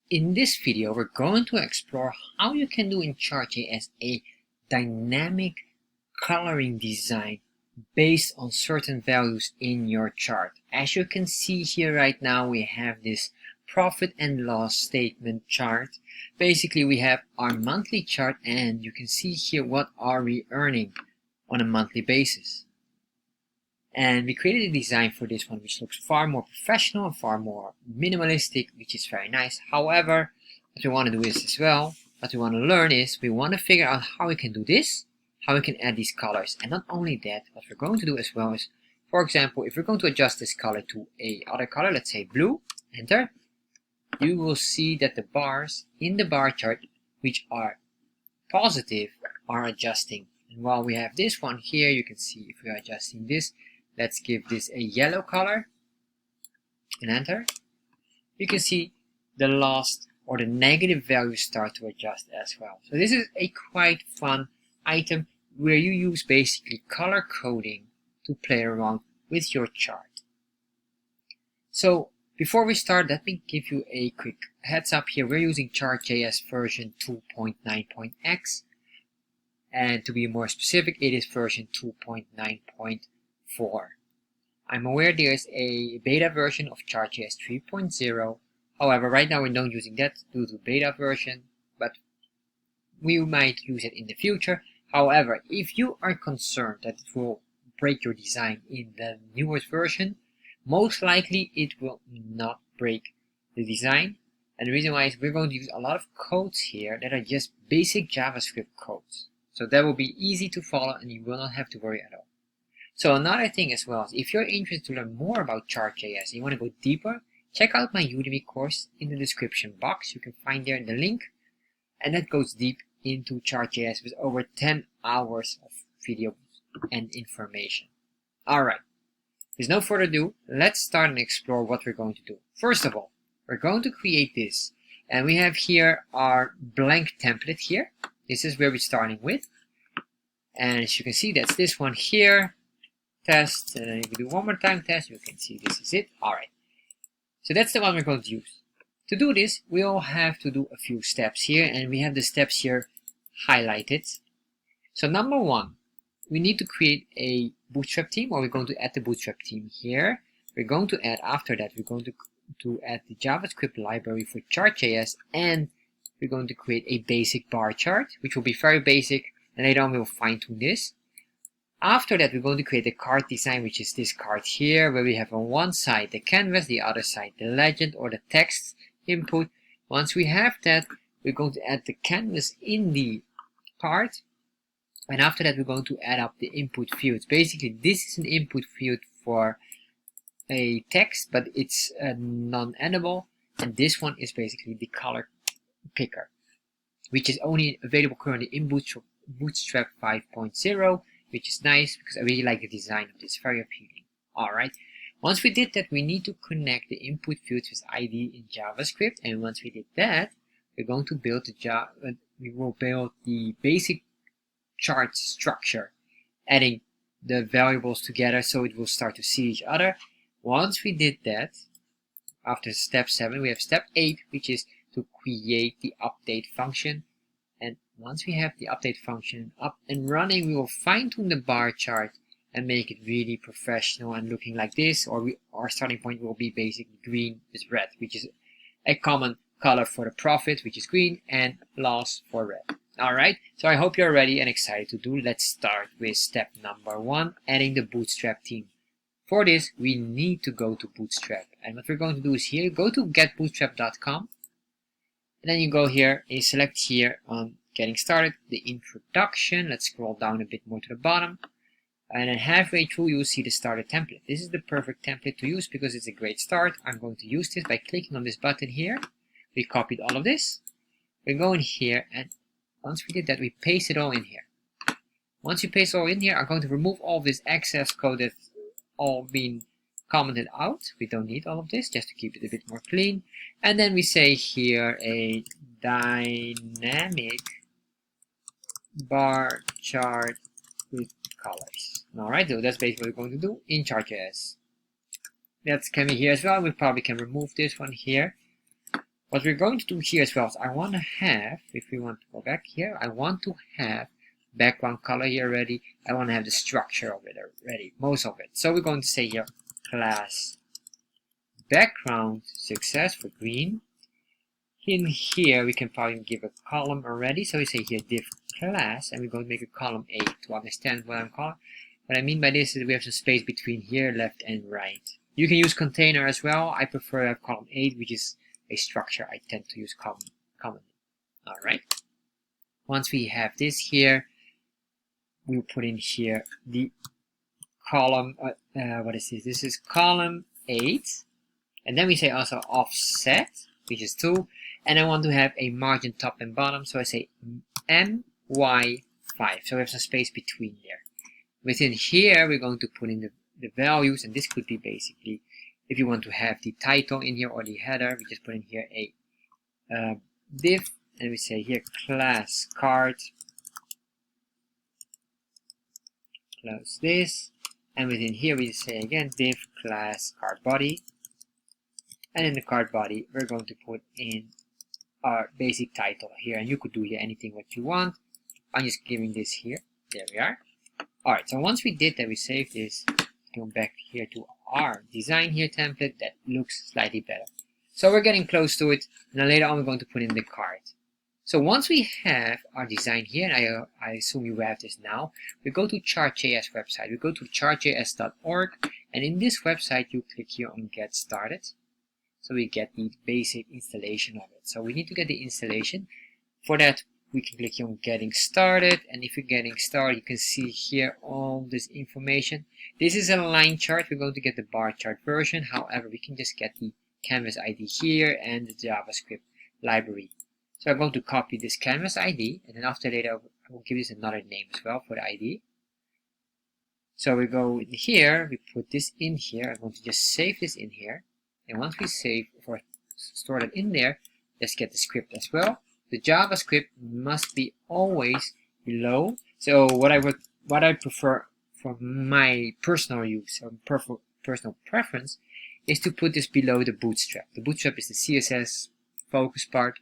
In this video, we're going to explore how you can do in Chart.JS a dynamic coloring design based on certain values in your chart. As you can see here right now, we have this profit and loss statement chart. Basically, we have our monthly chart, and you can see here what are we earning on a monthly basis. And we created a design for this one which looks far more professional and far more minimalistic, which is very nice. However, what we want to do is as well, what we want to learn is we want to figure out how we can do this, how we can add these colors. And not only that, what we're going to do as well is, for example, if we're going to adjust this color to a other color, let's say blue, enter, you will see that the bars in the bar chart which are positive are adjusting. And while we have this one here, you can see if we are adjusting this, let's give this a yellow color and enter. You can see the lost or the negative values start to adjust as well. So this is a quite fun item where you use basically color coding to play around with your chart. So before we start, let me give you a quick heads up here. We're using Chart.JS version 2.9.x, and to be more specific, it is version 2.9.4. I'm aware there's a beta version of Chart.JS 3.0. However, right now we're not using that due to beta version, but we might use it in the future. However, if you are concerned that it will break your design in the newest version, most likely it will not break the design. And the reason why is we're going to use a lot of codes here that are just basic JavaScript codes. So that will be easy to follow and you will not have to worry at all. So another thing as well is if you're interested to learn more about Chart.js and you want to go deeper, check out my Udemy course in the description box. You can find there the link, and that goes deep into Chart.js with over 10 hours of videos and information. Alright, with no further ado, let's start and explore what we're going to do. First of all, we're going to create this, and we have here our blank template here. This is where we're starting with, and as you can see, that's this one here. Test, and then if we do one more time test, you can see this is it. Alright, so that's the one we're going to use. To do this, we all have to do a few steps here, and we have the steps here highlighted. So number one, we need to create a bootstrap theme, or we're going to add the bootstrap theme here. We're going to add, after that, we're going to add the JavaScript library for Chart.js, and we're going to create a basic bar chart, which will be very basic, and later on we'll fine tune this. After that, we're going to create a card design, which is this card here, where we have on one side the canvas, the other side the legend or the text input. Once we have that, we're going to add the canvas in the card, and after that we're going to add up the input fields. Basically, this is an input field for a text, but it's non-editable, and this one is basically the color picker, which is only available currently in Bootstrap 5.0, which is nice because I really like the design of this, very appealing. Alright, once we did that, we need to connect the input fields with ID in JavaScript, and once we did that, we're going to build the basic chart structure, adding the variables together so it will start to see each other. Once we did that, after step 7, we have step 8, which is to create the update function. And once we have the update function up and running, we will fine tune the bar chart and make it really professional and looking like this, or our starting point will be basically green with red, which is a common color for the profit, which is green, and loss for red. Alright, so I hope you're ready and excited to do. Let's start with step number 1, adding the bootstrap theme. For this, we need to go to Bootstrap, and what we're going to do is here, go to getbootstrap.com, and then you go here and you select here on getting started, the introduction. Let's scroll down a bit more to the bottom, and then halfway through you'll see the starter template. This is the perfect template to use because it's a great start. I'm going to use this by clicking on this button here. We copied all of this, we go in here, and once we did that, we paste it all in here. Once you paste it all in here, I'm going to remove all this excess code that's all been commented out. We don't need all of this, just to keep it a bit more clean. And then we say here a dynamic bar chart with colors. Alright, so that's basically what we're going to do in Chart.js. That's can be here as well. We probably can remove this one here. What we're going to do here as well is I want to have, if we want to go back here, I want to have background color here already. I want to have the structure of it already, most of it. So we're going to say here class background success for green. In here we can probably give a column already. So we say here div class, and we're going to make a column 8 to understand what I'm calling. What I mean by this is we have some space between here, left and right. You can use container as well. I prefer to have column 8, which is a structure I tend to use commonly. Alright. Once we have this here, we'll put in here the column, what is this? This is column 8. And then we say also offset, which is 2. And I want to have a margin top and bottom, so I say MY5. So we have some space between there. Within here, we're going to put in the values, and this could be basically, if you want to have the title in here or the header, we just put in here a div, and we say here class card, close this, and within here we say again div class card body, and in the card body we're going to put in our basic title here, and you could do here anything what you want. I'm just giving this here. There we are. Alright, so once we did that, we save this, go back here to our design here template that looks slightly better. So we're getting close to it, and then later on we're going to put in the card. So once we have our design here, and I assume you have this now, we go to Chart.JS website. We go to chartjs.org, and in this website you click here on Get Started. So we get the basic installation of it. So we need to get the installation. For that, we can click here on Getting Started, and if you're getting started, you can see here all this information. This is a line chart. We're going to get the bar chart version. However, we can just get the canvas ID here and the JavaScript library. So I'm going to copy this canvas ID, and then after later I will give this another name as well for the ID. So we go in here, we put this in here. I'm going to just save this in here, and once we save or store it in there, let's get the script as well. The JavaScript must be always below. So what I prefer for my personal use or personal preference is to put this below the Bootstrap. The Bootstrap is the CSS focus part,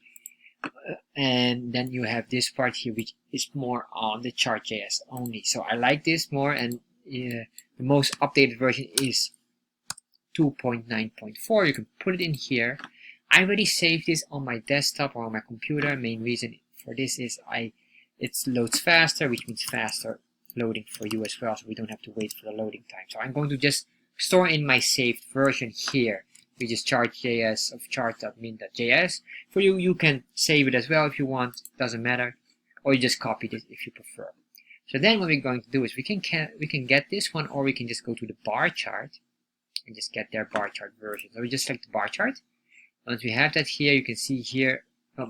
and then you have this part here which is more on the Chart.js only. So I like this more, and the most updated version is 2.9.4. You can put it in here. I already saved this on my desktop or on my computer. Main reason for this is it loads faster, which means faster loading for you as well, so we don't have to wait for the loading time. So I'm going to just store in my saved version here, which is Chart.js of chart.min.js. For you, you can save it as well if you want, doesn't matter, or you just copy this if you prefer. So then what we're going to do is we can get this one, or we can just go to the bar chart and just get their bar chart version. So we just select the bar chart. Once we have that here, you can see here,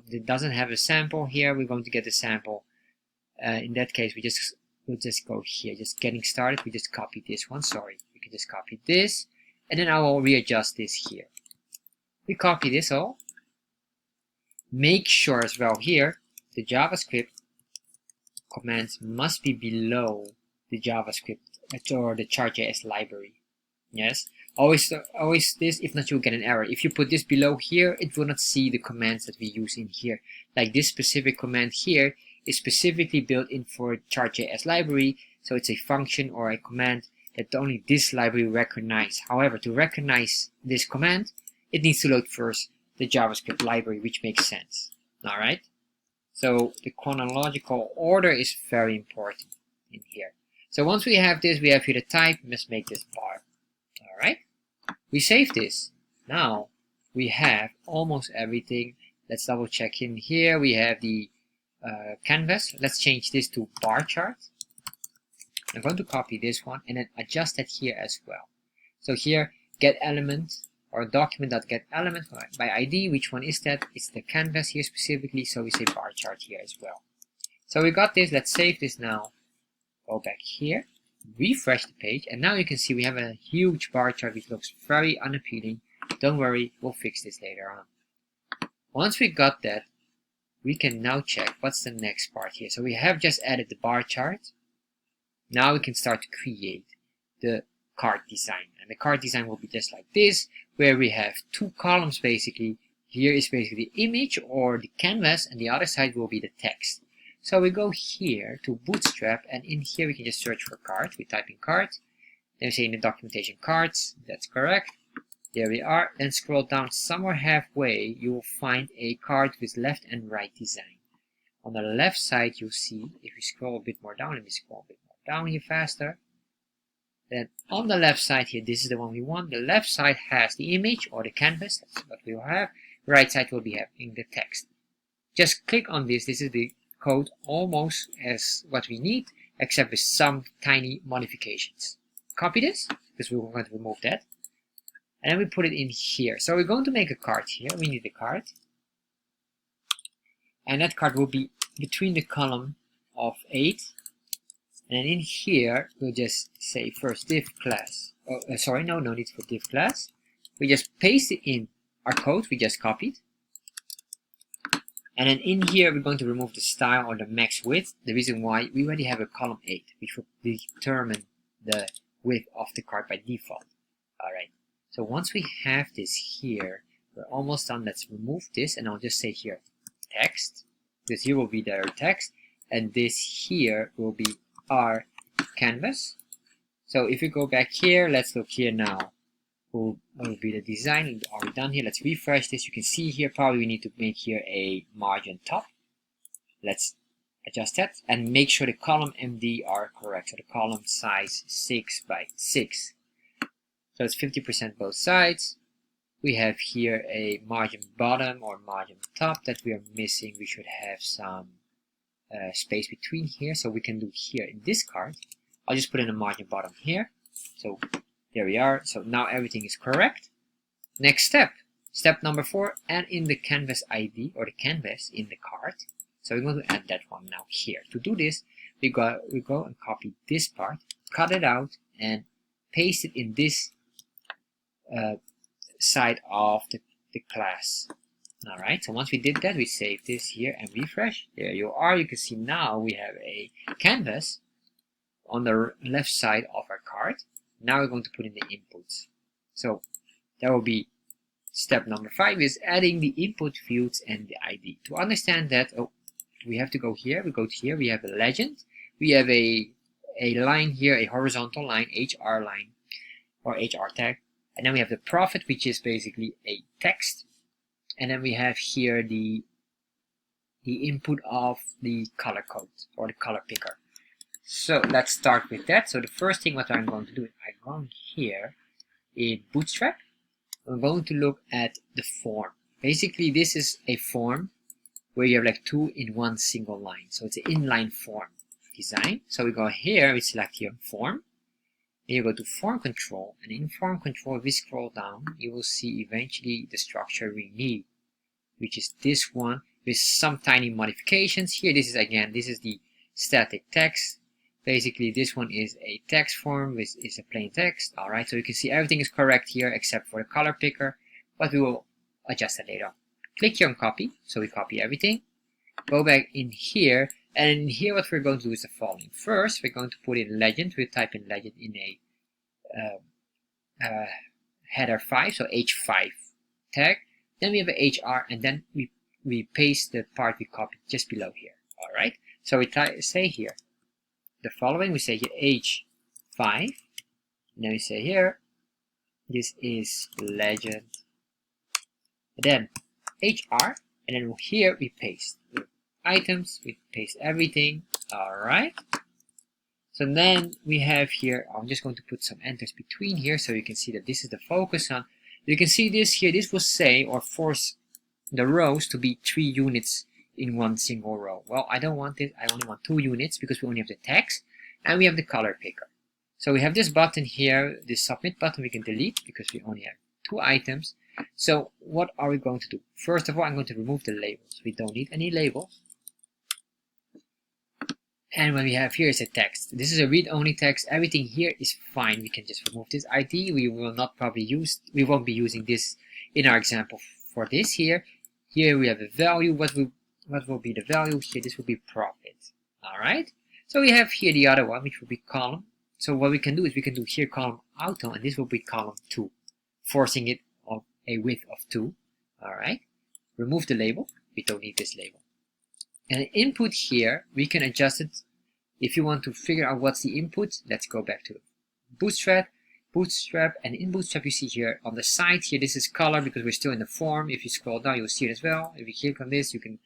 it doesn't have a sample here. We're going to get the sample. In that case, we'll just go here, just getting started. We just copy this one. Sorry, we can just copy this, and then I will readjust this here. We copy this all. Make sure as well here the JavaScript commands must be below the JavaScript or the Chart.js library. Yes. Always this, if not you'll get an error. If you put this below here, it will not see the commands that we use in here. Like this specific command here is specifically built in for Chart.js library, so it's a function or a command that only this library recognizes. However, to recognize this command, it needs to load first the JavaScript library, which makes sense. Alright? So the chronological order is very important in here. So once we have this, we have here the type. Let's make this bar. Alright? We save this. Now we have almost everything. Let's double check in here. We have the canvas. Let's change this to bar chart. I'm going to copy this one and then adjust that here as well. So here, get element or document.getElement by ID. Which one is that? It's the canvas here specifically. So we say bar chart here as well. So we got this. Let's save this now. Go back here. Refresh the page, and now you can see we have a huge bar chart which looks very unappealing. Don't worry, we'll fix this later on. Once we got that, we can now check what's the next part here. So we have just added the bar chart. Now we can start to create the card design, and the card design will be just like this, where we have two columns basically Here is basically the image or the canvas, and the other side will be the text. So we go here to Bootstrap, and in here we can just search for card. We type in card. Then we say in the documentation cards. That's correct. There we are. Then scroll down somewhere halfway. You will find a card with left and right design. On the left side, you'll see, if we scroll a bit more down, let me scroll a bit more down here faster. Then on the left side here, this is the one we want. The left side has the image or the canvas. That's what we will have. Right side will be having the text. Just click on this. This is the code almost as what we need, except with some tiny modifications. Copy this, because we're going to remove that. And then we put it in here. So we're going to make a card here. We need a card. And that card will be between the column of 8. And then in here, we'll just say first div class. Oh, sorry, no need for div class. We just paste it in our code we just copied. And then in here, we're going to remove the style or the max width. The reason why, we already have a column 8, which will determine the width of the card by default. Alright, so once we have this here, we're almost done. Let's remove this, and I'll just say here text. This here will be their text, and this here will be our canvas. So if we go back here, let's look here now. What will be the design? Are we done here? Let's refresh this. You can see here, probably we need to make here a margin top. Let's adjust that and make sure the column MD are correct. So the column size 6 by 6. So it's 50% both sides. We have here a margin bottom or margin top that we are missing. We should have some space between here. So we can do here in this card. I'll just put in a margin bottom here. So there we are. So now everything is correct. Next step. Step number 4, add in the canvas ID or the canvas in the card. So we're going to add that one now here. To do this, we go and copy this part, cut it out, and paste it in this side of the class. Alright, so once we did that, we save this here and refresh. There you are. You can see now we have a canvas on the left side of our card. Now we're going to put in the inputs. So that will be step number 5, is adding the input fields and the ID. To understand that, we have to go here. We go to here. We have a legend. We have a line here, a horizontal line, HR line or HR tag. And then we have the profit, which is basically a text. And then we have here the input of the color code or the color picker. So let's start with that. So the first thing what I'm going to do is I'm going here in Bootstrap. I'm going to look at the form. Basically, this is a form where you have like 2 in one single line. So it's an inline form design. So we go here, we select here form. Then you go to form control, and in form control, if we scroll down, you will see eventually the structure we need, which is this one with some tiny modifications. Here, this is the static text. Basically, this one is a text form, which is a plain text. Alright, so you can see everything is correct here except for the color picker, but we will adjust that later on. Click here on copy, so we copy everything. Go back in here, and in here what we're going to do is the following. First, we're going to put in legend. We type in legend in a header 5, so H5 tag. Then we have a HR, and then we paste the part we copied just below here. Alright, so we say here the following. We say here H5, and then we say here this is legend, and then HR, and then here we paste the items, we paste everything. Alright, so then we have here, I'm just going to put some enters between here so you can see that this is the focus on. You can see this here, this will say or force the rows to be 3 units in one single row. Well, I don't want this, I only want 2 units because we only have the text and we have the color picker. So we have this button here, this submit button we can delete because we only have 2 items. So what are we going to do? First of all, I'm going to remove the labels. We don't need any labels. And what we have here is a text. This is a read-only text. Everything here is fine. We can just remove this ID. We won't be using this in our example for this here. Here we have a value. What will be the value here? This will be profit. Alright. So we have here the other one, which will be column. So what we can do is we can do here column auto, and this will be column 2, forcing it of a width of 2. Alright. remove the label. We don't need this label. And input here, we can adjust it. If you want to figure out what's the input, let's go back to Bootstrap, and in Bootstrap you see here on the side here, this is color because we're still in the form. If you scroll down, you'll see it as well. If you click on this, it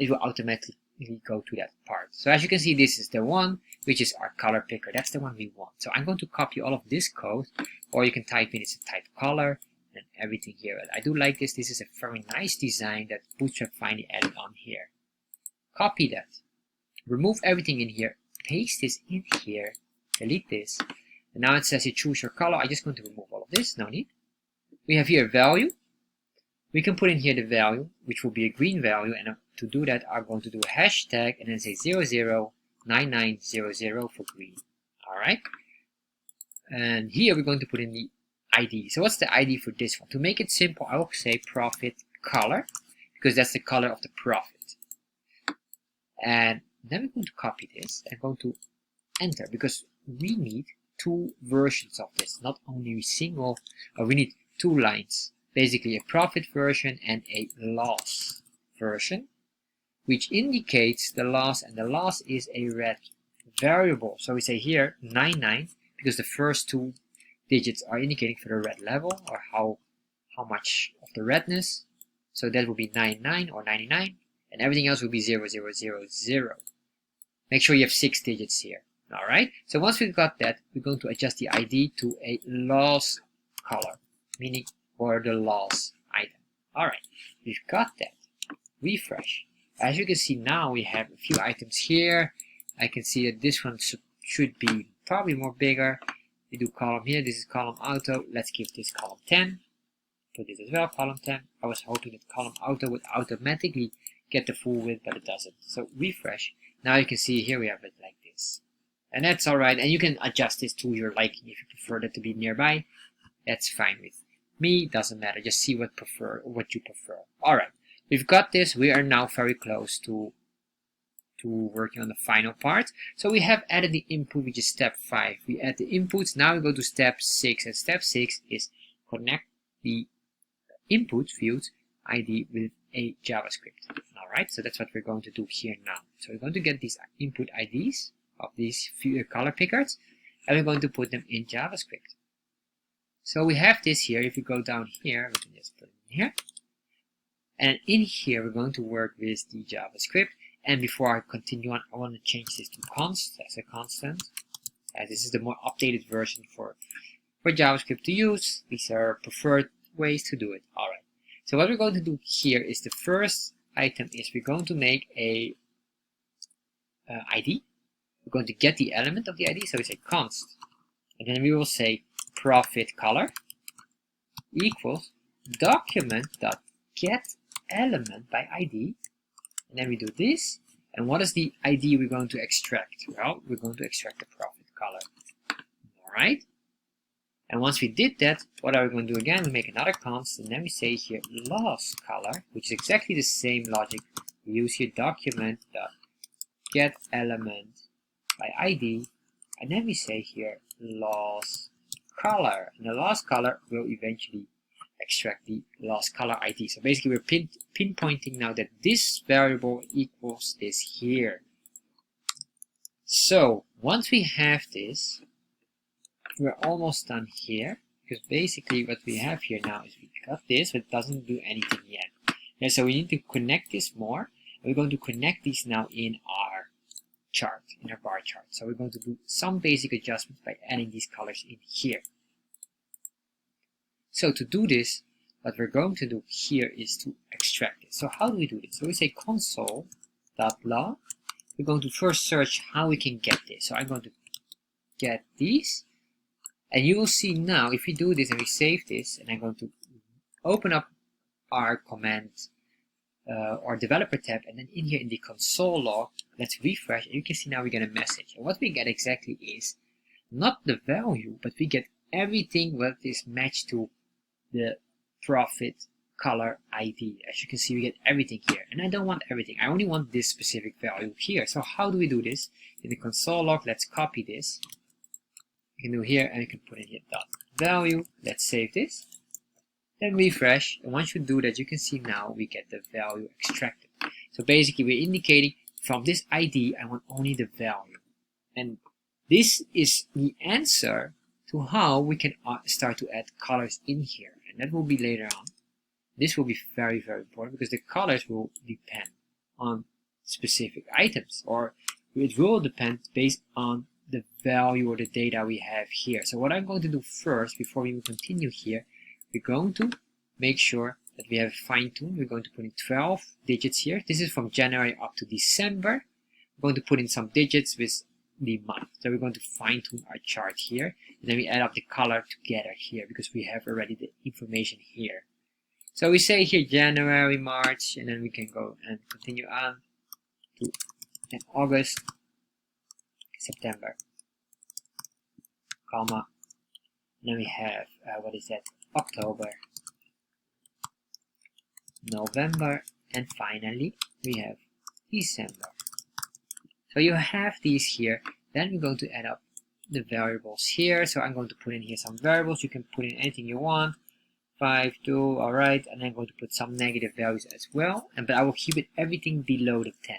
will automatically go to that part. So as you can see, this is the one which is our color picker. That's the one we want. So I'm going to copy all of this code, or you can type in it's a type color and everything here. I do like this. This is a very nice design that Bootstrap finally added on here. Copy that, remove everything in here, paste this in here, delete this, and now it says you choose your color. I'm just going to remove all of this, no need. We have here a value. We can put in here the value, which will be a green value, and to do that I'm going to do a hashtag and then say 009900 for green. Alright, and here we're going to put in the ID. So what's the ID for this one? To make it simple, I will say profit color, because that's the color of the profit. And then we're going to copy this and going to enter, because we need two versions of this, not only single, or we need two lines, basically a profit version and a loss version, which indicates the loss, and the loss is a red variable. So we say here 99, because the first two digits are indicating for the red level, or how much of the redness. So that will be 99 or 99. And everything else will be 0000. Make sure you have 6 digits here. Alright, so once we've got that, we're going to adjust the ID to a loss color, meaning for the loss item. Alright, we've got that. Refresh. As you can see now, we have a few items here. I can see that this one should be probably more bigger. We do column here. This is column auto. Let's give this column 10. Put this as well, column 10. I was hoping that column auto would automatically get the full width, but it doesn't. So refresh. Now you can see here we have it like this. And that's alright. And you can adjust this to your liking if you prefer that to be nearby. That's fine with me. Doesn't matter. Just see what you prefer. Alright. We've got this. We are now very close to working on the final part. So we have added the input, which is step 5. We add the inputs. Now we go to step 6. And step 6 is connect the input field ID with a JavaScript. Alright, so that's what we're going to do here now. So we're going to get these input IDs of these few color pickers, and we're going to put them in JavaScript. So we have this here. If you go down here, we can just put it in here. And in here, we're going to work with the JavaScript. And before I continue on, I want to change this to const as a constant. As this is the more updated version for JavaScript to use. These are preferred ways to do it. Alright. So what we're going to do here is the first item is we're going to make a ID. We're going to get the element of the ID. So we say const. And then we will say profit color equals document.getElement by ID. And then we do this. And what is the ID we're going to extract? Well, we're going to extract the profit color. Alright. And once we did that, what are we going to do again? We make another const, and then we say here loss color, which is exactly the same logic we use here, document.getElement by ID. And then we say here loss color. And the loss color will eventually extract the loss color ID. So basically we're pinpointing now that this variable equals this here. So once we have this, we're almost done here, because basically what we have here now is we got this, but it doesn't do anything yet. Yeah, so we need to connect this more. And we're going to connect these now in our chart, in our bar chart. So we're going to do some basic adjustments by adding these colors in here. So to do this, what we're going to do here is to extract it. So how do we do this? So we say console.log. We're going to first search how we can get this. So I'm going to get these. And you will see now, if we do this and we save this, and I'm going to open up our command or developer tab, and then in here in the console log, let's refresh, and you can see now we get a message. And what we get exactly is not the value, but we get everything that is matched to the profit color ID. As you can see, we get everything here. And I don't want everything. I only want this specific value here. So how do we do this? In the console log, let's copy this. We can do here, and we can put in here dot value. Let's save this. then refresh, and once you do that, you can see now we get the value extracted. So basically we're indicating from this ID I want only the value, and this is the answer to how we can start to add colors in here, and that will be later on. This will be very, very important because the colors will depend on specific items, or it will depend based on the value or the data we have here. So what I'm going to do first, before we continue here, we're going to make sure that we have fine-tuned. We're going to put in 12 digits here. This is from January up to December. We're going to put in some digits with the month. So we're going to fine-tune our chart here, and then we add up the color together here because we have already the information here. So we say here January, March, and then we can go and continue on to August, September, comma, and then we have, what is that, October, November, and finally we have December. So you have these here. Then we're going to add up the variables here. So I'm going to put in here some variables. You can put in anything you want. 5, 2, alright, and I'm going to put some negative values as well. But I will keep it everything below the 10.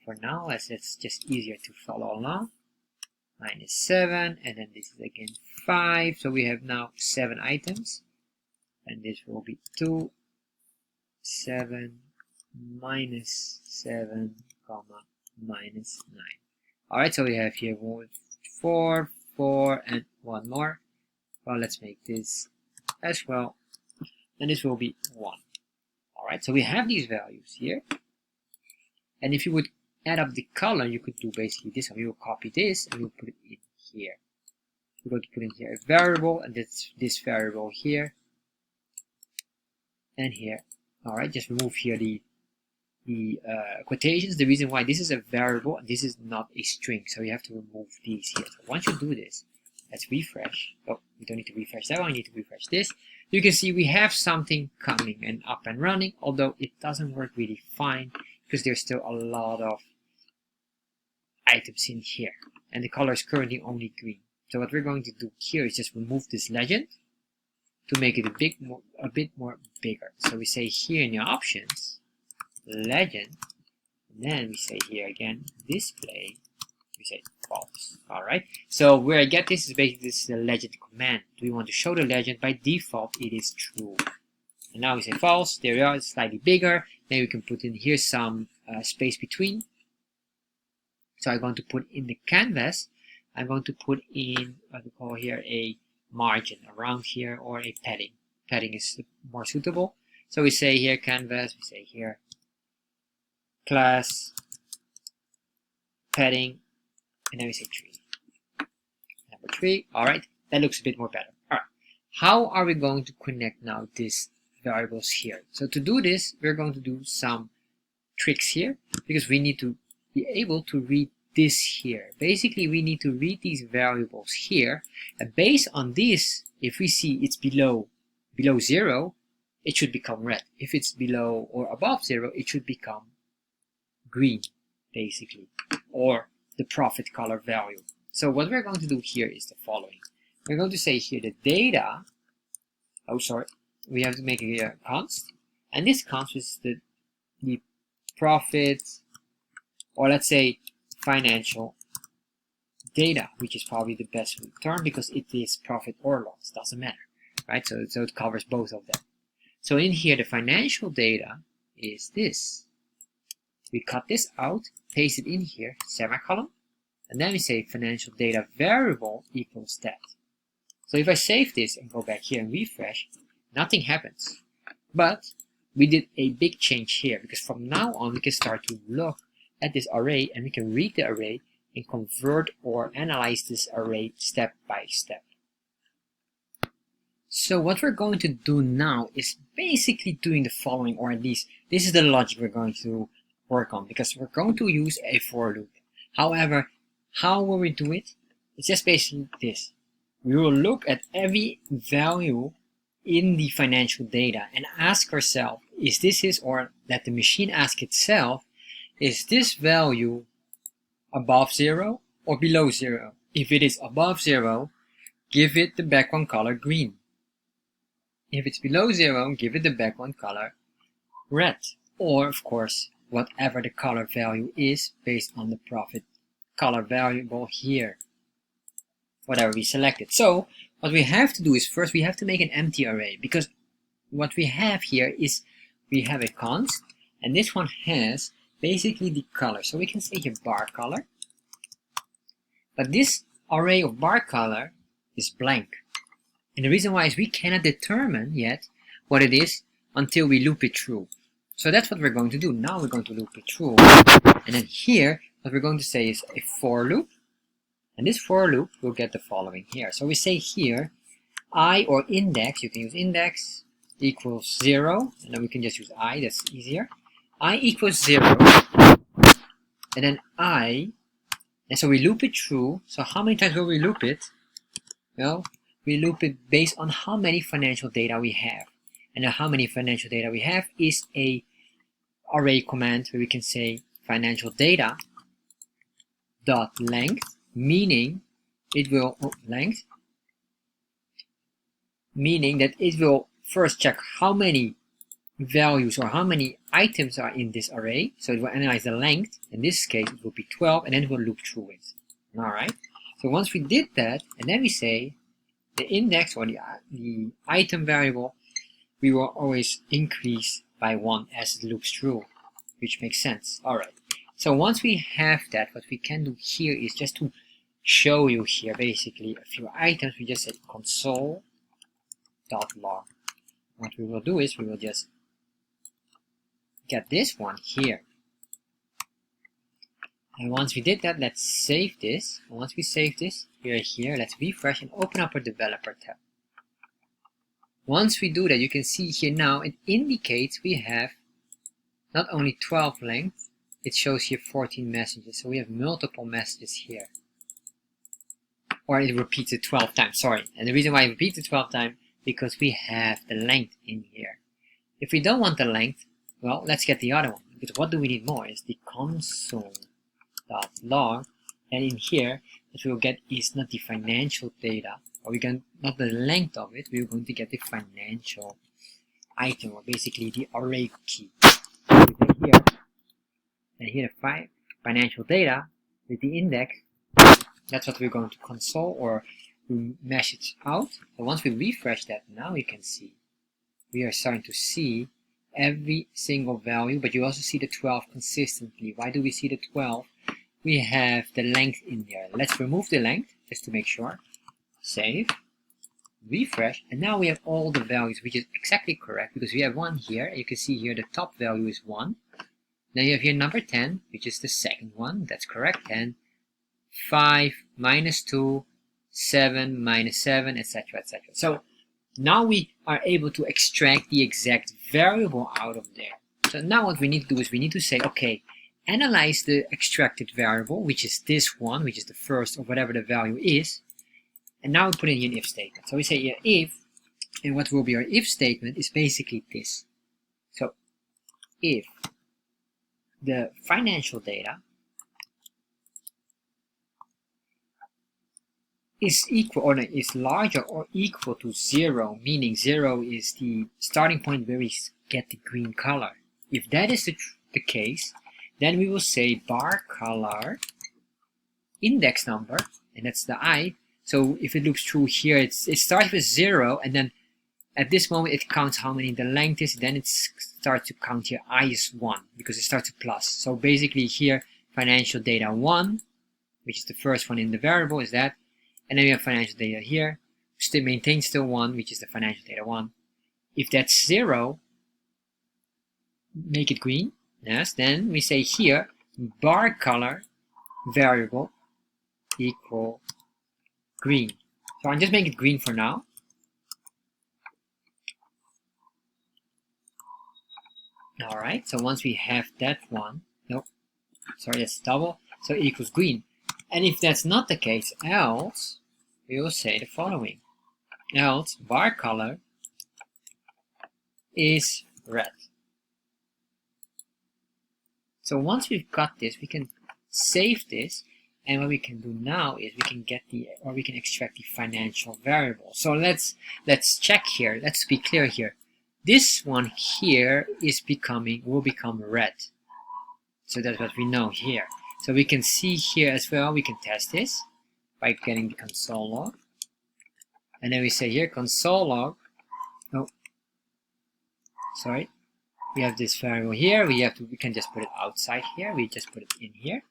For now, as it's just easier to follow along. -7, and then this is again 5. So we have now 7 items. And this will be 2, 7, -7, comma, -9. Alright, so we have here 4, 4, and 1 more. Well, let's make this as well. And this will be 1. Alright, so we have these values here. And if you would add up the color, you could do basically this one. You will copy this and we'll put it in here. We're going to put in here a variable, and this variable here and here. Alright, just remove here the quotations. The reason why this is a variable and this is not a string, so you have to remove these here. So once you do this, let's refresh. Oh, we don't need to refresh that one, we need to refresh this. You can see we have something coming and up and running, although it doesn't work really fine because there's still a lot of items in here, and the color is currently only green. So what we're going to do here is just remove this legend to make it a bit more bigger. So we say here in your options, legend, and then we say here again, display, we say false. Alright, so where I get this is basically this is the legend command. Do we want to show the legend? By default it is true. And now we say false. There we are, it's slightly bigger. Then we can put in here some space between. So I'm going to put in the canvas, I'm going to put in what we call here a margin around here, or a padding. Padding is more suitable. So we say here canvas, we say here class padding, and then we say 3. Number 3. Alright, that looks a bit more better. Alright, how are we going to connect now these variables here? So to do this, we're going to do some tricks here, because we need to be able to read this here. Basically, we need to read these variables here, and based on this, if we see it's below 0, it should become red. If it's below or above 0, it should become green, basically, or the profit color value. So what we're going to do here is the following. We're going to say here the data, we have to make it a const, and this const is the profit, or let's say financial data, which is probably the best term because it is profit or loss, doesn't matter, right? So it covers both of them. So in here, the financial data is this. We cut this out, paste it in here, semicolon, and then we say financial data variable equals that. So if I save this and go back here and refresh, nothing happens. But we did a big change here, because from now on we can start to look at this array and we can read the array and convert or analyze this array step by step. So what we're going to do now is basically doing the following, or at least this is the logic we're going to work on, because we're going to use a for loop. However, how will we do it? It's just basically this. We will look at every value in the financial data and ask ourselves, is this his, or let the machine ask itself, is this value above 0 or below 0? If it is above 0, give it the background color green. If it's below 0, give it the background color red. Or, of course, whatever the color value is based on the profit color variable here. Whatever we selected. So, what we have to do is first we have to make an empty array, because what we have here is we have a const, and this one has basically the color. So we can say here bar color, but this array of bar color is blank. And the reason why is we cannot determine yet what it is until we loop it through. So that's what we're going to do. Now we're going to loop it through. And then here, what we're going to say is a for loop. And this for loop will get the following here. So we say here, I or index, you can use index, equals 0. And then we can just use I, that's easier. I equals 0. And then I, and so we loop it through. So how many times will we loop it? Well, we loop it based on how many financial data we have. And how many financial data we have is a array command where we can say financial data dot length, meaning it will length, meaning that it will first check how many values or how many items are in this array. So it will analyze the length. In this case, it will be 12, and then it will loop through it. All right. So once we did that, and then we say the index or the item variable, we will always increase by 1 as it loops through, which makes sense. All right. So once we have that, what we can do here is just to show you here basically a few items. We just say console.log. What we will do is we will just get this one here. And once we did that, let's save this. And once we save this, here, let's refresh and open up our developer tab. Once we do that, you can see here now it indicates we have not only 12 length, it shows here 14 messages. So we have multiple messages here. Or it repeats it 12 times, sorry. And the reason why it repeats it 12 times, because we have the length in here. If we don't want the length, well, let's get the other one. Because what do we need more is the console.log. And in here, what we will get is not the financial data, or we can not the length of it, we're going to get the financial item, or basically the array key. So we say here, and here the financial data with the index, that's what we're going to console or message out. So once we refresh that, now you can see we are starting to see every single value, but you also see the 12 consistently. Why do we see the 12? We have the length in there. Let's remove the length just to make sure. Save, refresh, and now we have all the values, which is exactly correct because we have 1 here. You can see here the top value is 1. Then you have here number 10, which is the second one. That's correct. 10, 5, minus 2, 7, minus 7, etc., etc. So now we are able to extract the exact variable out of there. So now what we need to do is we need to say, okay, analyze the extracted variable, which is this one, which is the first of whatever the value is. And now we put in here an if statement. So we say here if, and what will be our if statement is basically this. So if the financial data is equal or is larger or equal to 0, meaning 0 is the starting point where we get the green color. If that is the case, then we will say bar color index number, and that's the I. So if it loops through here, it starts with 0, and then at this moment it counts how many the length is, then it starts to count here I is 1, because it starts with plus. So basically here, financial data 1, which is the first one in the variable, is that. And then we have financial data here, still maintains still 1, which is the financial data 1. If that's 0, make it green. Yes, then we say here, bar color variable equal green. So I'll just make it green for now. Alright, so once we have that one, nope, sorry, that's double, so it equals green. And if that's not the case, else, we will say the following. Else, bar color is red. So once we've got this, we can save this, And what we can do now is we can get we can extract the financial variable. So let's check here. Let's be clear here. This one here will become red. So that's what we know here. So we can see here as well, we can test this by getting the console log. And then we say here console log. Oh, sorry. We have this variable here. We can just put it outside here. We just put it in here,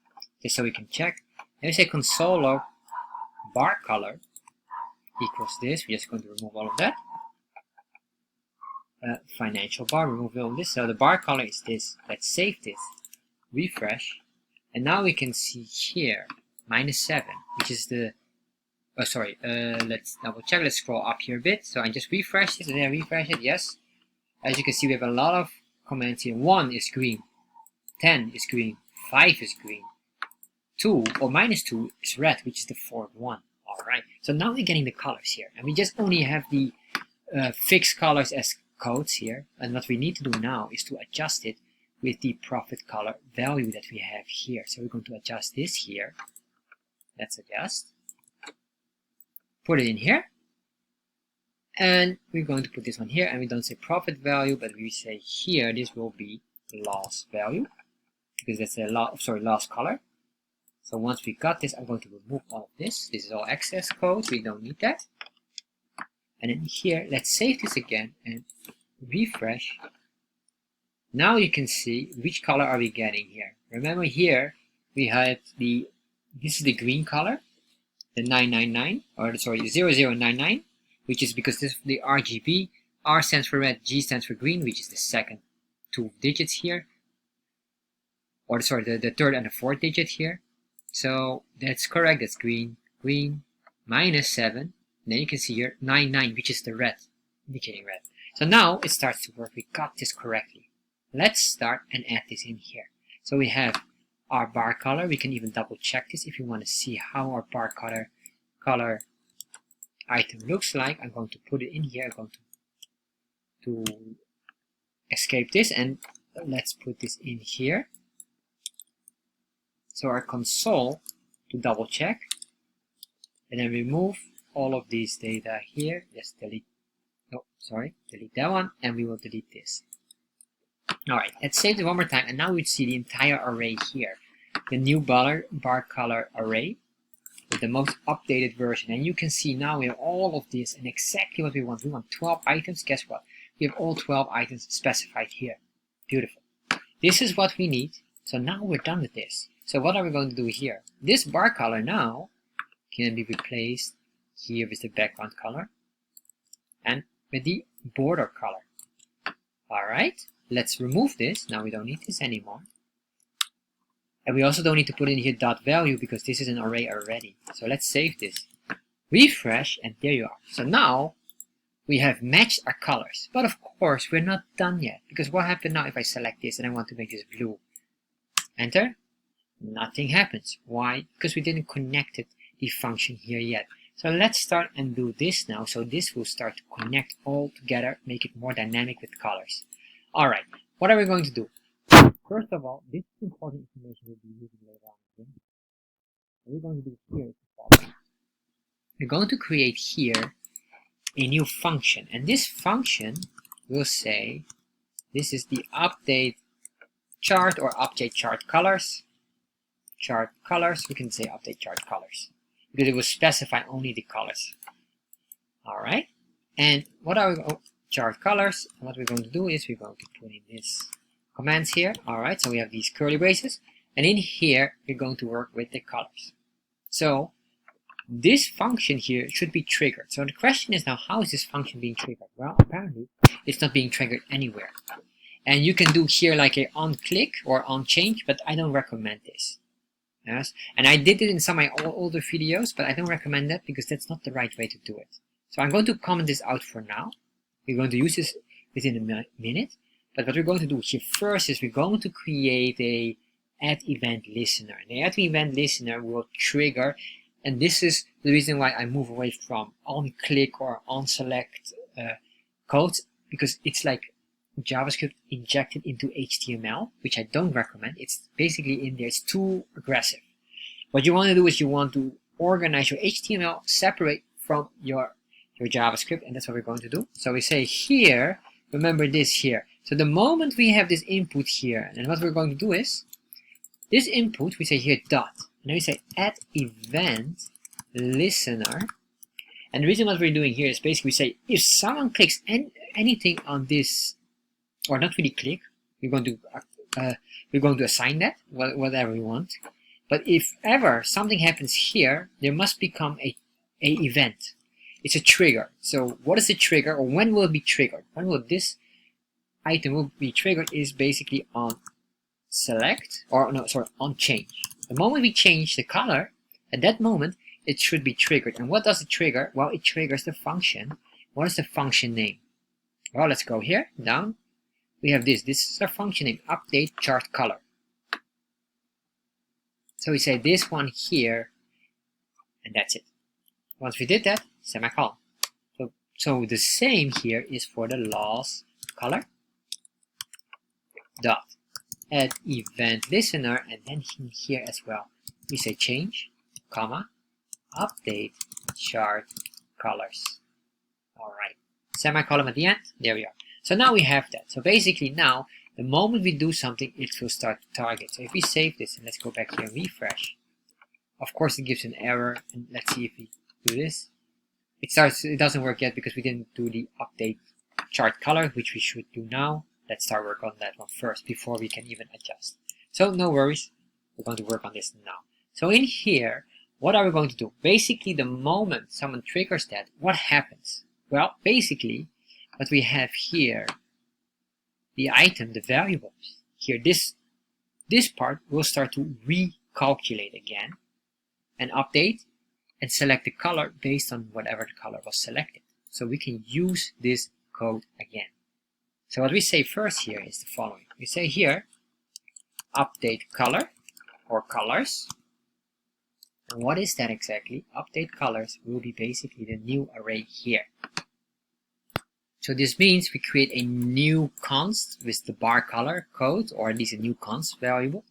just so we can check. And we say console log bar color equals this. We're just going to remove all of that. Financial bar, remove all this. So the bar color is this. Let's save this. Refresh. And now we can see here -7, which is the let's double check. Let's scroll up here a bit. So I just refreshed it and then refresh it. Yes. As you can see, we have a lot of comments here. 1 is green, 10 is green, 5 is green, 2 or -2 is red, which is the fourth one. Alright, so now we're getting the colors here, and we just only have the fixed colors as codes here, and what we need to do now is to adjust it with the profit color value that we have here. So we're going to adjust this here. Let's adjust. Put it in here. And we're going to put this one here, and we don't say profit value, but we say here this will be loss value, because that's a loss color. So once we got this, I'm going to remove all of this. This is all excess code, we don't need that. And then here, let's save this again and refresh. Now you can see which color are we getting here. Remember here we had this is the green color, the 999, or sorry 0099, which is because this is the RGB. R stands for red, G stands for green, which is the second 2 digits here, or sorry the third and the fourth digit here. So that's correct. That's green, green, -7. And then you can see here 99, which is the red, indicating red. So now it starts to work. We got this correctly. Let's start and add this in here. So we have our bar color. We can even double check this if you want to see how our bar color item looks like. I'm going to put it in here. I'm going to escape this, and let's put this in here. So our console, to double check, and then remove all of these data here. Just delete, no, sorry, delete that one, and we will delete this. Alright, let's save it one more time, and now we see the entire array here. The new bar color array with the most updated version. And you can see now we have all of this and exactly what we want. We want 12 items. Guess what? We have all 12 items specified here. Beautiful. This is what we need. So now we're done with this. So what are we going to do here? This bar color now can be replaced here with the background color and with the border color. Alright, let's remove this. Now we don't need this anymore. And we also don't need to put in here dot value because this is an array already. So let's save this. Refresh, and there you are. So now we have matched our colors. But of course, we're not done yet. Because what happens now if I select this and I want to make this blue? Enter. Nothing happens. Why? Because we didn't connect the function here yet. So let's start and do this now. So this will start to connect all together, make it more dynamic with colors. Alright, what are we going to do? First of all, this important information we'll be using later on. Okay? What we're going to do here is the following. We're going to create here a new function. And this function will say, this is the update chart or update chart colors. Chart colors, we can say update chart colors. Because it will specify only the colors. Alright. And what are we chart colors? And what we're going to do is we're going to put in this commands here. Alright, so we have these curly braces. And in here, we're going to work with the colors. So this function here should be triggered. So the question is now, how is this function being triggered? Well, apparently it's not being triggered anywhere. And you can do here like a on click or on change, but I don't recommend this. Yes, and I did it in some of my older videos, but I don't recommend that because that's not the right way to do it. So I'm going to comment this out for now. We're going to use this within a minute. But what we're going to do here first is we're going to create a add event listener. And the add event listener will trigger, and this is the reason why I move away from on click or on select codes, because it's like JavaScript injected into HTML, which I don't recommend. It's basically in there, it's too aggressive. What you want to do is you want to organize your HTML separate from your JavaScript, and that's what we're going to do. So we say here, remember this here. So the moment we have this input here, and what we're going to do is, this input, we say here dot, and then we say add event listener. And the reason what we're doing here is basically we say if someone clicks anything on this, or not really click, we're going to assign that whatever we want. But if ever something happens here, there must become a event. It's a trigger. So what is the trigger, or when will it be triggered? When will this item will be triggered is basically on select, or no, sorry, on change. The moment we change the color, at that moment it should be triggered. And what does it trigger? Well, it triggers the function. What is the function name? Well, let's go here down. We have this. This is our function name, update chart color. So we say this one here, and that's it. Once we did that, semicolon. So the same here is for the loss color. Dot add event listener, and then here as well we say change, comma, update chart colors. Alright, semicolon at the end. There we are. So now we have that. So basically now, the moment we do something, it will start to target. So if we save this, and let's go back here and refresh. Of course it gives an error, and let's see if we do this. It doesn't work yet because we didn't do the update chart color, which we should do now. Let's start work on that one first before we can even adjust. So no worries, we're going to work on this now. So in here, what are we going to do? Basically, the moment someone triggers that, what happens? Well, basically, what we have here, the item, the variables, here, this part will start to recalculate again and update and select the color based on whatever the color was selected. So we can use this code again. So what we say first here is the following. We say here, update color or colors. And what is that exactly? Update colors will be basically the new array here. So this means we create a new const with the bar color code, or at least a new const variable.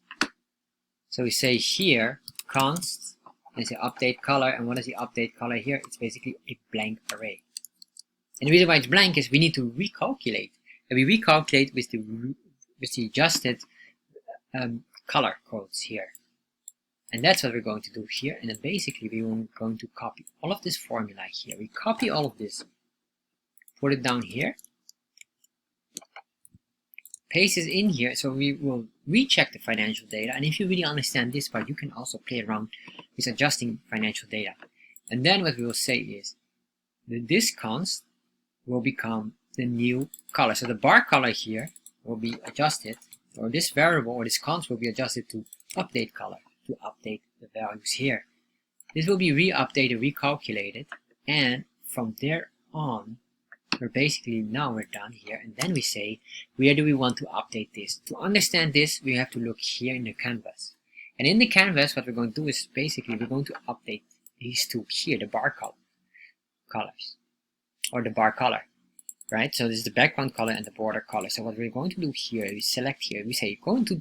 So we say here, const, and say update color. And what is the update color here? It's basically a blank array. And the reason why it's blank is we need to recalculate. And we recalculate with the adjusted color codes here. And that's what we're going to do here. And then basically we're going to copy all of this formula here. We copy all of this, put it down here, paste it in here. So we will recheck the financial data. And if you really understand this part, you can also play around with adjusting financial data. And then what we will say is that this const will become the new color. So the bar color here will be adjusted, or this variable or this const will be adjusted to update color, to update the values here. This will be re-updated, recalculated, and from there on, we're basically, now we're done here, and then we say, where do we want to update this? To understand this, we have to look here in the canvas. And in the canvas, what we're going to do is basically, we're going to update these two here, the bar colors, or the bar color. Right, so this is the background color and the border color. So what we're going to do here, we select here, we say going to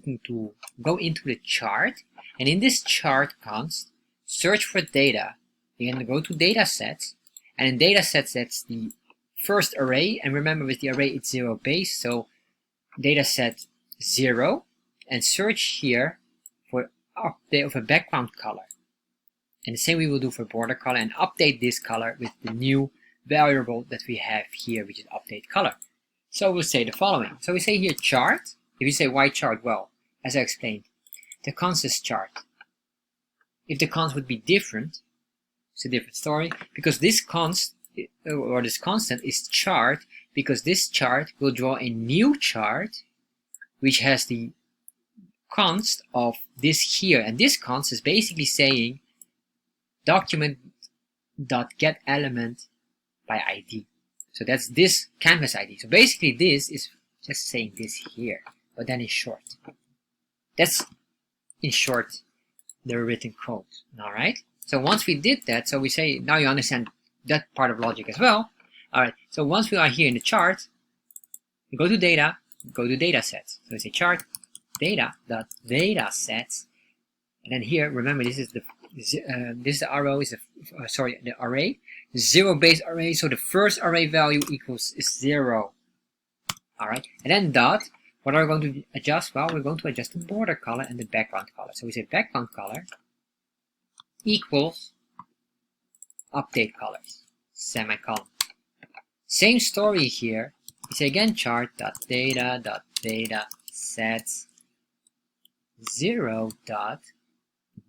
go into the chart, and in this chart const, search for data. You're going to go to data sets, and in data sets, that's the first array. And remember, with the array, it's 0 base, so data set 0, and search here for update of a background color. And the same we will do for border color, and update this color with the new variable that we have here, which is update color. So we'll say the following. So we say here chart. If you say why chart, well, as I explained, the const is chart. If the const would be different, it's a different story, because this const or this constant is chart, because this chart will draw a new chart which has the const of this here, and this const is basically saying document.getElement by ID. So that's this canvas ID. So basically this is just saying this here, but then in short. That's in short the written code. Alright? So once we did that, so we say now you understand that part of logic as well. Alright, so once we are here in the chart, we go to data, go to data sets. So we say chart data.datasets, And then here, remember, this is the arrow is the array, 0 base array. So the first array value is 0. All right, and then dot. What are we going to adjust? Well, we're going to adjust the border color and the background color. So we say background color equals update colors, semicolon. Same story here. We say again chart.data sets 0 dot,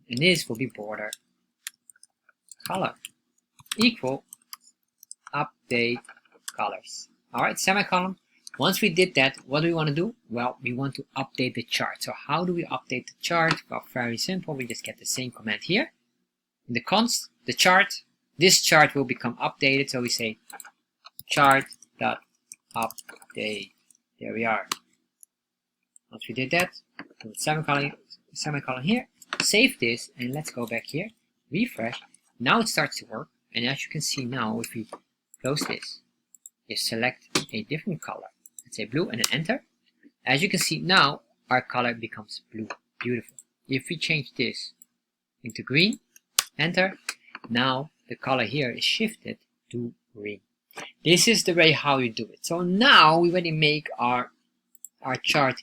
and this will be border color equal update colors. All right, semicolon. Once we did that, what do we want to do? Well, we want to update the chart. So how do we update the chart? Well, very simple. We just get the same command here. In the const, the chart, this chart will become updated. So we say chart.update. There we are. Once we did that, put semicolon here. Save this, and let's go back here. Refresh. Now it starts to work. And as you can see now, if we close this, you select a different color. Let's say blue, and then enter. As you can see now, our color becomes blue. Beautiful. If we change this into green, enter. Now the color here is shifted to green. This is the way how you do it. So now we already make our chart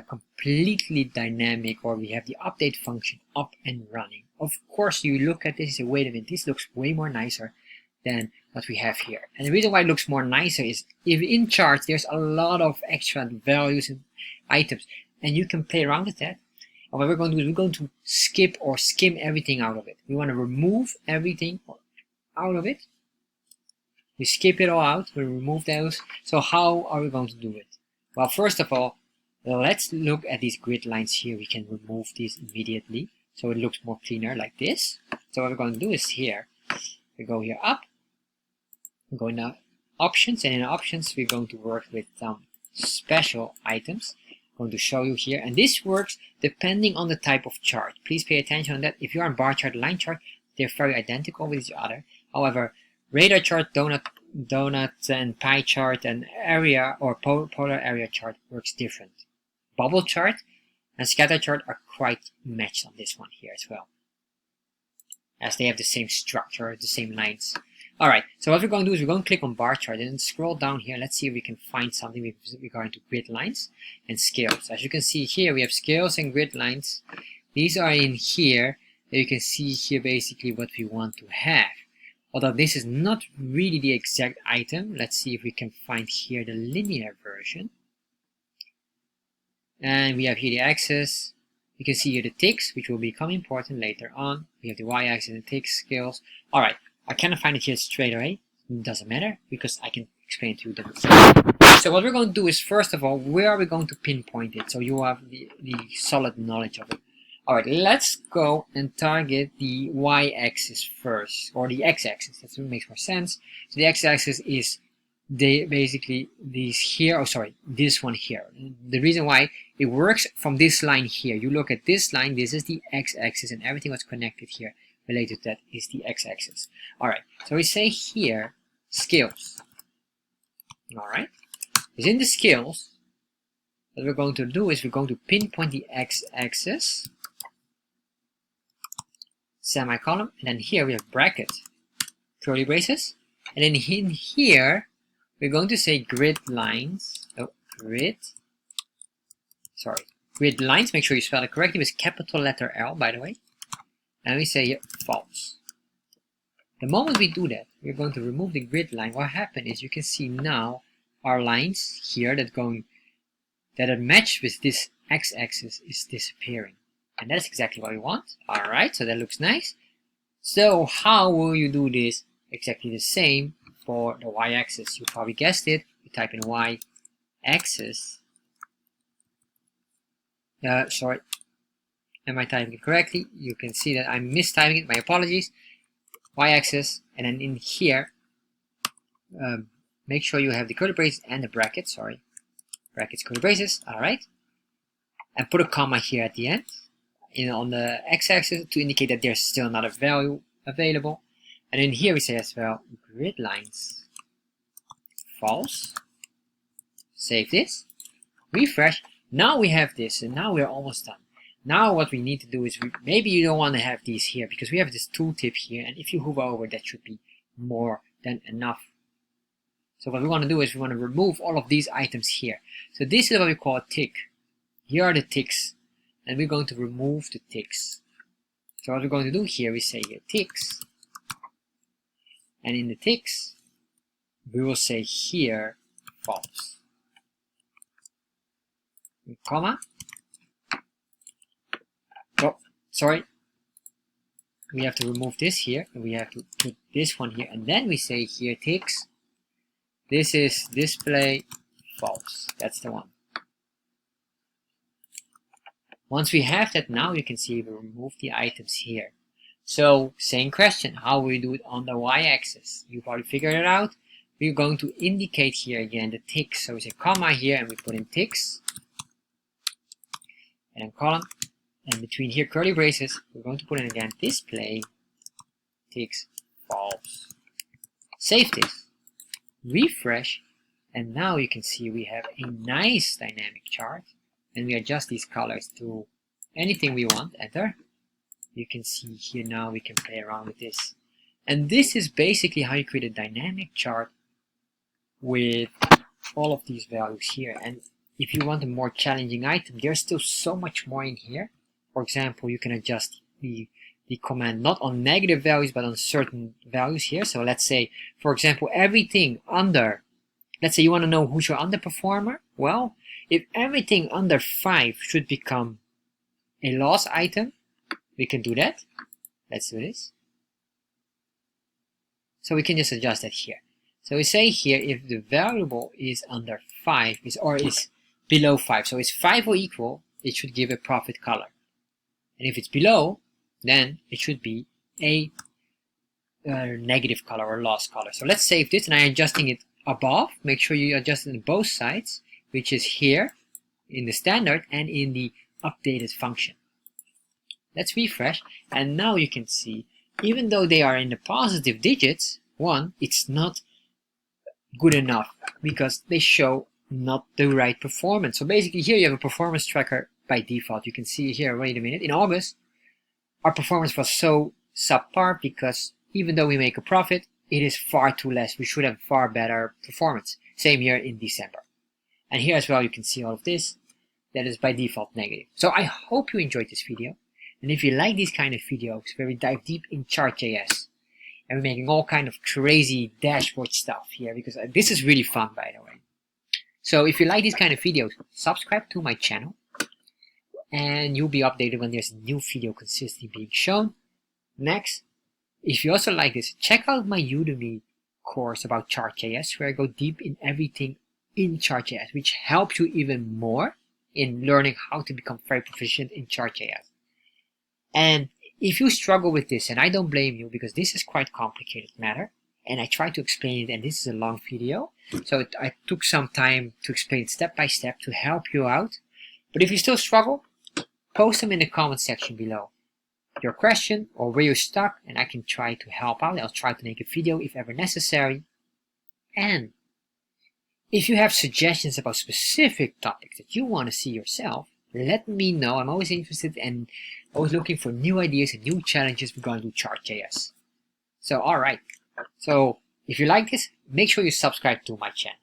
completely dynamic, or we have the update function up and running. Of course, you look at this and say, wait a minute, this looks way more nicer than what we have here. And the reason why it looks more nicer is if in charts there's a lot of extra values and items, and you can play around with that. And what we're going to do is we're going to skip or skim everything out of it. We want to remove everything out of it. We skip it all out. We remove those. So how are we going to do it? Well, first of all, let's look at these grid lines here. We can remove these immediately, so it looks more cleaner like this. So what we're going to do is here, we go here up, we go into options, and in options we're going to work with some special items. I'm going to show you here, and this works depending on the type of chart. Please pay attention on that. If you're on bar chart, line chart, they're very identical with each other. However, radar chart, donut and pie chart and area or polar area chart works different. Bubble chart and scatter chart are quite matched on this one here as well, as they have the same structure, the same lines. Alright, so what we're going to do is we're going to click on bar chart and then scroll down here. Let's see if we can find something with regard to grid lines and scales. As you can see here, we have scales and grid lines. These are in here. You can see here basically what we want to have. Although this is not really the exact item. Let's see if we can find here the linear version. And we have here the axis. You can see here the ticks, which will become important later on. We have the y-axis and the tick scales. Alright, I cannot find it here straight away. It doesn't matter, because I can explain to you that. So what we're going to do is, first of all, where are we going to pinpoint it? So you have the solid knowledge of it. Alright, let's go and target the y-axis first, or the x-axis. That makes more sense. So the x-axis is basically these here, this one here. The reason why it works from this line here, you look at this line, this is the x-axis, and everything that's connected here related to that is the x-axis. Alright, so we say here, scales. Alright, within the scales, what we're going to do is we're going to pinpoint the x-axis, semicolon, and then here we have bracket, curly braces, and then in here, we're going to say grid lines, grid lines, make sure you spell it correctly with capital letter L, by the way. And we say here, false. The moment we do that, we're going to remove the grid line. What happened is you can see now our lines here that are matched with this x-axis is disappearing. And that's exactly what we want. Alright, so that looks nice. So how will you do this? Exactly the same for the y-axis. You probably guessed it. You type in y-axis. Am I typing it correctly? You can see that I'm mistyping it. My apologies. Y-axis, and then in here, make sure you have the curly braces and the brackets. Brackets, curly braces. All right, and put a comma here at the end, on the x-axis to indicate that there's still not a value available. And in here we say as well, grid lines, false. Save this, refresh. Now we have this, and now we're almost done. Now what we need to do is, maybe you don't want to have these here because we have this tooltip here, and if you hover over, that should be more than enough. So what we want to do is we want to remove all of these items here. So this is what we call a tick. Here are the ticks, and we're going to remove the ticks. So what we're going to do here, we say here ticks, and in the ticks we will say here false, comma. Oh, sorry, we have to remove this here, and we have to put this one here, and then we say here ticks, this is display false. That's the one. Once we have that, now you can see we remove the items here. So same question, how we do it on the y-axis? You probably figured it out. We're going to indicate here again the ticks. So we say comma here, and we put in ticks, and then column, and between here curly braces, we're going to put in again display ticks false. Save this, refresh, and now you can see we have a nice dynamic chart, and we adjust these colors to anything we want. Enter. You can see here now we can play around with this, and this is basically how you create a dynamic chart with all of these values here. And if you want a more challenging item, there's still so much more in here. For example, you can adjust the command not on negative values but on certain values here. So let's say, for example, everything under, let's say you want to know who's your underperformer. Well, if everything under 5 should become a loss item, we can do that. Let's do this. So we can just adjust that here. So we say here if the variable is under 5 or is below 5, so it's 5 or equal, it should give a profit color. And if it's below, then it should be a negative color or loss color. So let's save this, and I'm adjusting it above. Make sure you adjust it on both sides, which is here in the standard and in the updated function. Let's refresh, and now you can see, even though they are in the positive digits, it's not good enough because they show not the right performance. So basically here you have a performance tracker by default. You can see here, wait a minute, in August our performance was so subpar because even though we make a profit, it is far too less. We should have far better performance. Same here in December. And here as well you can see all of this. That is by default negative. So I hope you enjoyed this video. And if you like these kind of videos where we dive deep in Chart.JS and we're making all kind of crazy dashboard stuff here, because this is really fun, by the way. So if you like these kind of videos, subscribe to my channel and you'll be updated when there's a new video consistently being shown. Next, if you also like this, check out my Udemy course about Chart.JS, where I go deep in everything in Chart.JS, which helps you even more in learning how to become very proficient in Chart.JS. And if you struggle with this, and I don't blame you because this is quite complicated matter, and I try to explain it, and this is a long video, so I took some time to explain step by step to help you out. But if you still struggle, post them in the comment section below, your question or where you're stuck, and I can try to help out. I'll try to make a video if ever necessary. And if you have suggestions about specific topics that you want to see yourself, let me know. I'm always interested and always looking for new ideas and new challenges regarding Chart.js. So alright, so if you like this, make sure you subscribe to my channel.